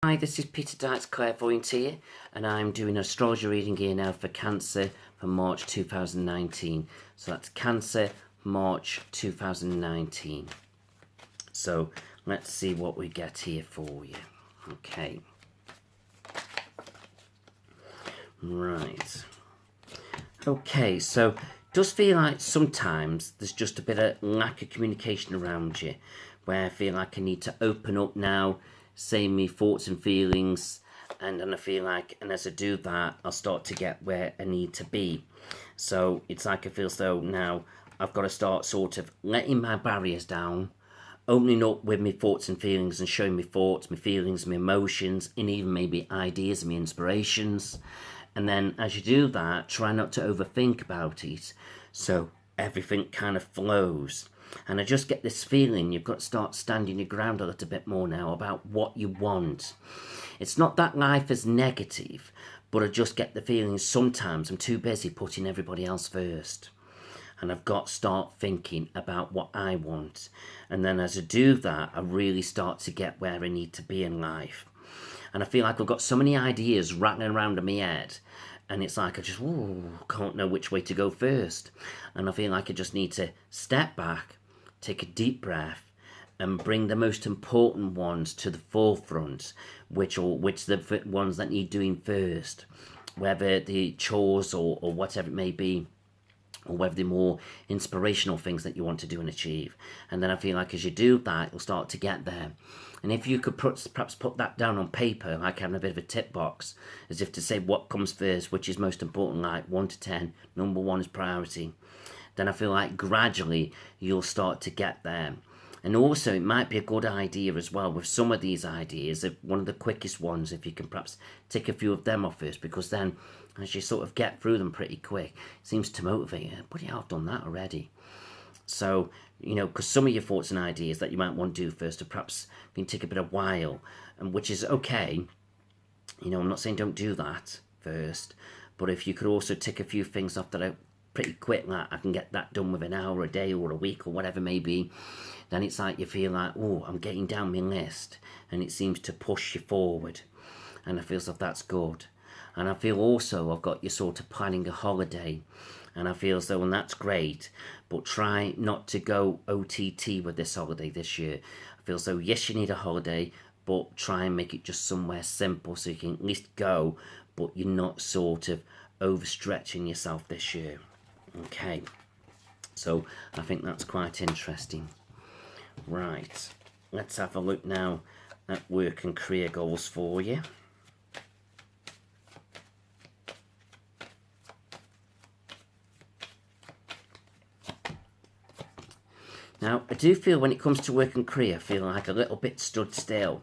Hi, this is Peter Dykes, clairvoyant here, and I'm doing an astrology reading here now for Cancer for March 2019. So that's Cancer, March 2019. So let's see what we get here for you. Okay. Right. Okay, so it does feel like sometimes there's just a bit of lack of communication around you, where I feel like I need to open up now, say my thoughts and feelings, and then I feel like, and as I do that, I'll start to get where I need to be. So it's like I feel as though now I've got to start sort of letting my barriers down, opening up with my thoughts and feelings and showing my thoughts, my feelings, my emotions, and even maybe ideas and my inspirations. And then as you do that, try not to overthink about it, so everything kind of flows. And I just get this feeling you've got to start standing your ground a little bit more now about what you want. It's not that life is negative, but I just get the feeling sometimes I'm too busy putting everybody else first. And I've got to start thinking about what I want. And then as I do that, I really start to get where I need to be in life. And I feel like I've got so many ideas rattling around in my head, and it's like I just can't know which way to go first. And I feel like I just need to step back, take a deep breath, and bring the most important ones to the forefront, which the ones that need doing first, whether the chores or whatever it may be, or whether they're more inspirational things that you want to do and achieve. And then I feel like as you do that, you'll start to get there. And if you could perhaps put that down on paper, like having a bit of a tick box, as if to say what comes first, which is most important, like 1 to 10, number 1 is priority, then I feel like gradually you'll start to get there. And also it might be a good idea as well with some of these ideas, if one of the quickest ones, if you can perhaps tick a few of them off first, because then as you sort of get through them pretty quick, it seems to motivate you. But yeah, I've done that already. So, because some of your thoughts and ideas that you might want to do first are perhaps can take a bit of while, and which is okay. I'm not saying don't do that first, but if you could also tick a few things off that are pretty quick, like I can get that done within an hour, a day, or a week, or whatever it may be, then it's like you feel like, oh, I'm getting down my list, and it seems to push you forward, and I feel as if that's good. And I feel also I've got you sort of planning a holiday, and I feel as though, and that's great, but try not to go OTT with this holiday this year. I feel as though, yes, you need a holiday, but try and make it just somewhere simple so you can at least go, but you're not sort of overstretching yourself this year. Okay, so I think that's quite interesting. Right, let's have a look now at work and career goals for you. Now, I do feel when it comes to work and career, I feel like a little bit stood still.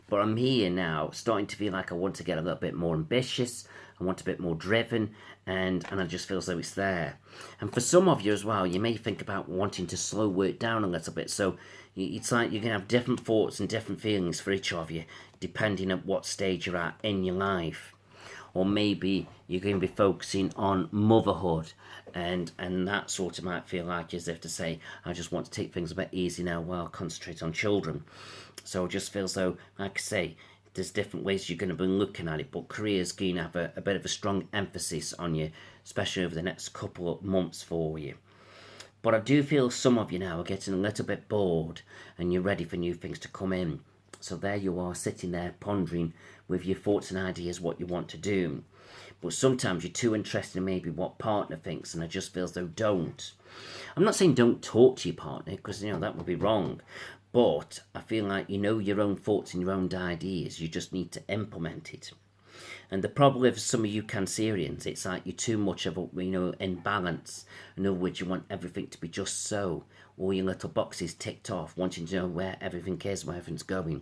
But I'm here now, starting to feel like I want to get a little bit more ambitious, I want a bit more driven, and I just feel as though it's there. And for some of you as well, you may think about wanting to slow work down a little bit. So it's like you're going to have different thoughts and different feelings for each of you, depending on what stage you're at in your life. Or maybe you're going to be focusing on motherhood, and that sort of might feel like as if to say, I just want to take things a bit easy now while I concentrate on children. So it just feels though, like I say, there's different ways you're going to be looking at it, but career's going to have a bit of a strong emphasis on you, especially over the next couple of months for you. But I do feel some of you now are getting a little bit bored, and you're ready for new things to come in. So there you are, sitting there pondering with your thoughts and ideas what you want to do. But sometimes you're too interested in maybe what partner thinks, and I just feel as though don't. I'm not saying don't talk to your partner, because that would be wrong. But I feel like you know your own thoughts and your own ideas. You just need to implement it. And the problem with some of you Cancerians, it's like you're too much of a, in balance. In other words, you want everything to be just so. All your little boxes ticked off, wanting to know where everything is, where everything's going.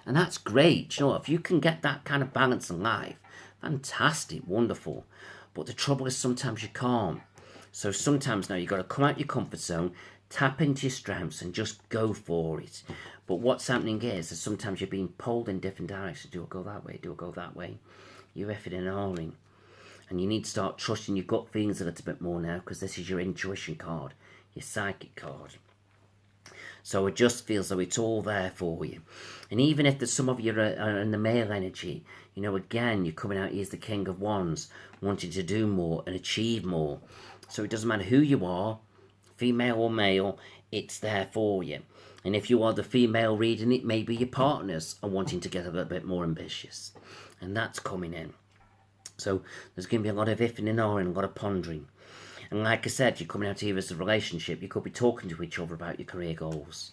And that's great. If you can get that kind of balance in life, fantastic, wonderful. But the trouble is sometimes you can't. So sometimes now you've got to come out your comfort zone, tap into your strengths and just go for it. But what's happening is that sometimes you're being pulled in different directions. Do I go that way? Do I go that way? You're effing and ahhing. And you need to start trusting your gut feelings a little bit more now, because this is your intuition card, your psychic card. So it just feels though it's all there for you. And even if there's some of you are in the male energy, you know, again, you're coming out here as the King of Wands, wanting to do more and achieve more. So it doesn't matter who you are, female or male, it's there for you. And if you are the female reading it, maybe your partners are wanting to get a little bit more ambitious. And that's coming in. So there's going to be a lot of ifing and ahhing, a lot of pondering. And like I said, you're coming out here as a relationship, you could be talking to each other about your career goals.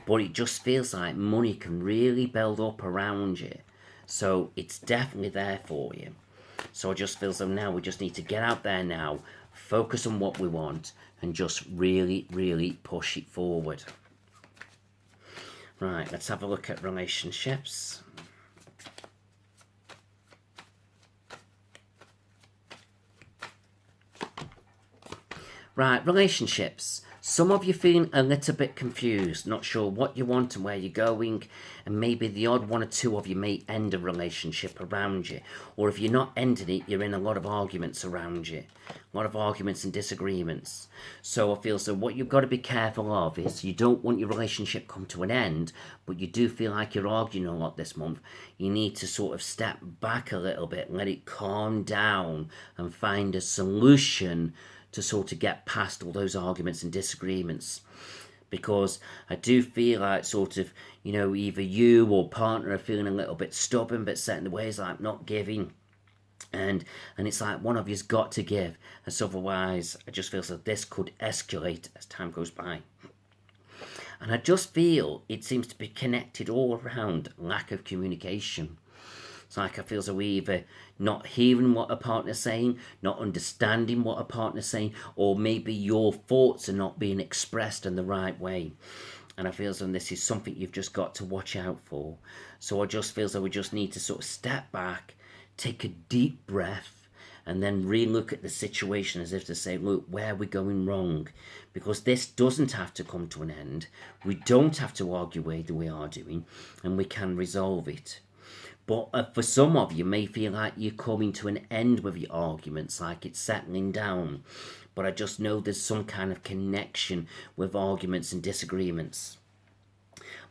But it just feels like money can really build up around you. So it's definitely there for you. So I just feel so now we just need to get out there now, focus on what we want, and just really, really push it forward. Right, let's have a look at relationships. Right, relationships. Some of you feeling a little bit confused, not sure what you want and where you're going, and maybe the odd one or two of you may end a relationship around you. Or if you're not ending it, you're in a lot of arguments around you. A lot of arguments and disagreements. So I feel so what you've got to be careful of is you don't want your relationship come to an end, but you do feel like you're arguing a lot this month. You need to sort of step back a little bit, let it calm down and find a solution to sort of get past all those arguments and disagreements. Because I do feel like sort of, you know, either you or partner are feeling a little bit stubborn, but set in the ways like not giving. And it's like one of you's got to give, as otherwise I just feel so this could escalate as time goes by. And I just feel it seems to be connected all around lack of communication. It's like I feel so either not hearing what a partner's saying, not understanding what a partner's saying, or maybe your thoughts are not being expressed in the right way. And I feel as though this is something you've just got to watch out for. So I just feel as though we just need to sort of step back, take a deep breath, and then re-look at the situation as if to say, look, where are we going wrong? Because this doesn't have to come to an end. We don't have to argue the way that we are doing, and we can resolve it. But for some of you may feel like you're coming to an end with your arguments, like it's settling down. But I just know there's some kind of connection with arguments and disagreements.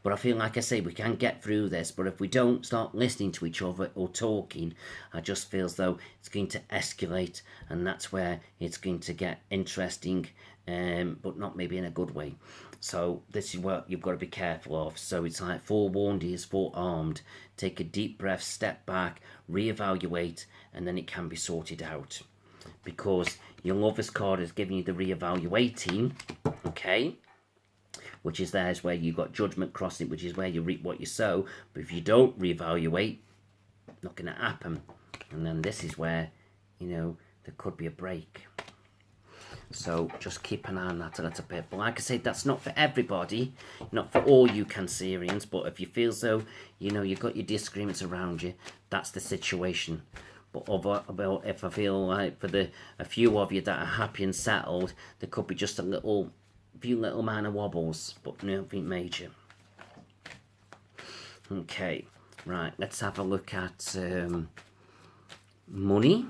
But I feel like I say we can get through this, but if we don't start listening to each other or talking, I just feel as though it's going to escalate, and that's where it's going to get interesting, but not maybe in a good way. So this is what you've got to be careful of. So it's like forewarned is forearmed. Take a deep breath, step back, reevaluate, and then it can be sorted out. Because your Lover's card is giving you the reevaluating, okay? Which is there's where you've got judgment crossing, which is where you reap what you sow. But if you don't reevaluate, not going to happen. And then this is where, you know, there could be a break. So just keep an eye on that a little bit. But like I said, that's not for everybody, not for all you Cancerians. But if you feel so, you know, you've got your disagreements around you, that's the situation. But if I feel like for a few of you that are happy and settled, there could be just a few little minor wobbles, but nothing major. Okay, right, let's have a look at money.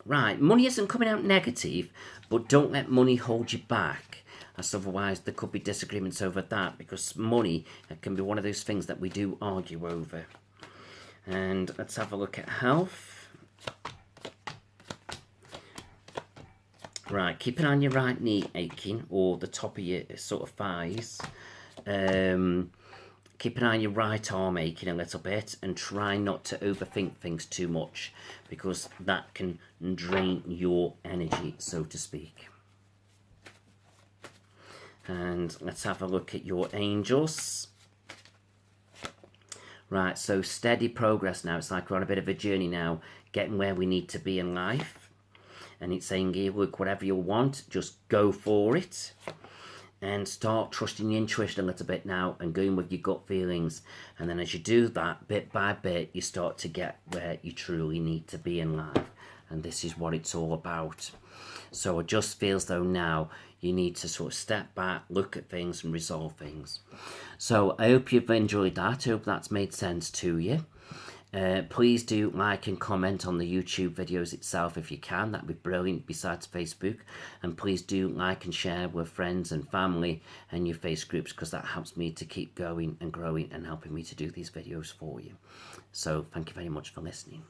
Right, money isn't coming out negative, but don't let money hold you back, as otherwise there could be disagreements over that, because money can be one of those things that we do argue over. And let's have a look at health. Right, keep an eye on your right knee aching, or the top of your sort of thighs. Keep an eye on your right arm aching a little bit, and try not to overthink things too much, because that can drain your energy, so to speak. And let's have a look at your angels. Right, so steady progress now. It's like we're on a bit of a journey now, getting where we need to be in life. And it's saying here, look, whatever you want, just go for it. And start trusting your intuition a little bit now and going with your gut feelings. And then as you do that, bit by bit, you start to get where you truly need to be in life. And this is what it's all about. So it just feels though now you need to sort of step back, look at things and resolve things. So I hope you've enjoyed that. I hope that's made sense to you. Please do like and comment on the YouTube videos itself if you can. That'd be brilliant, besides Facebook. And please do like and share with friends and family and your face groups, because that helps me to keep going and growing and helping me to do these videos for you. So thank you very much for listening.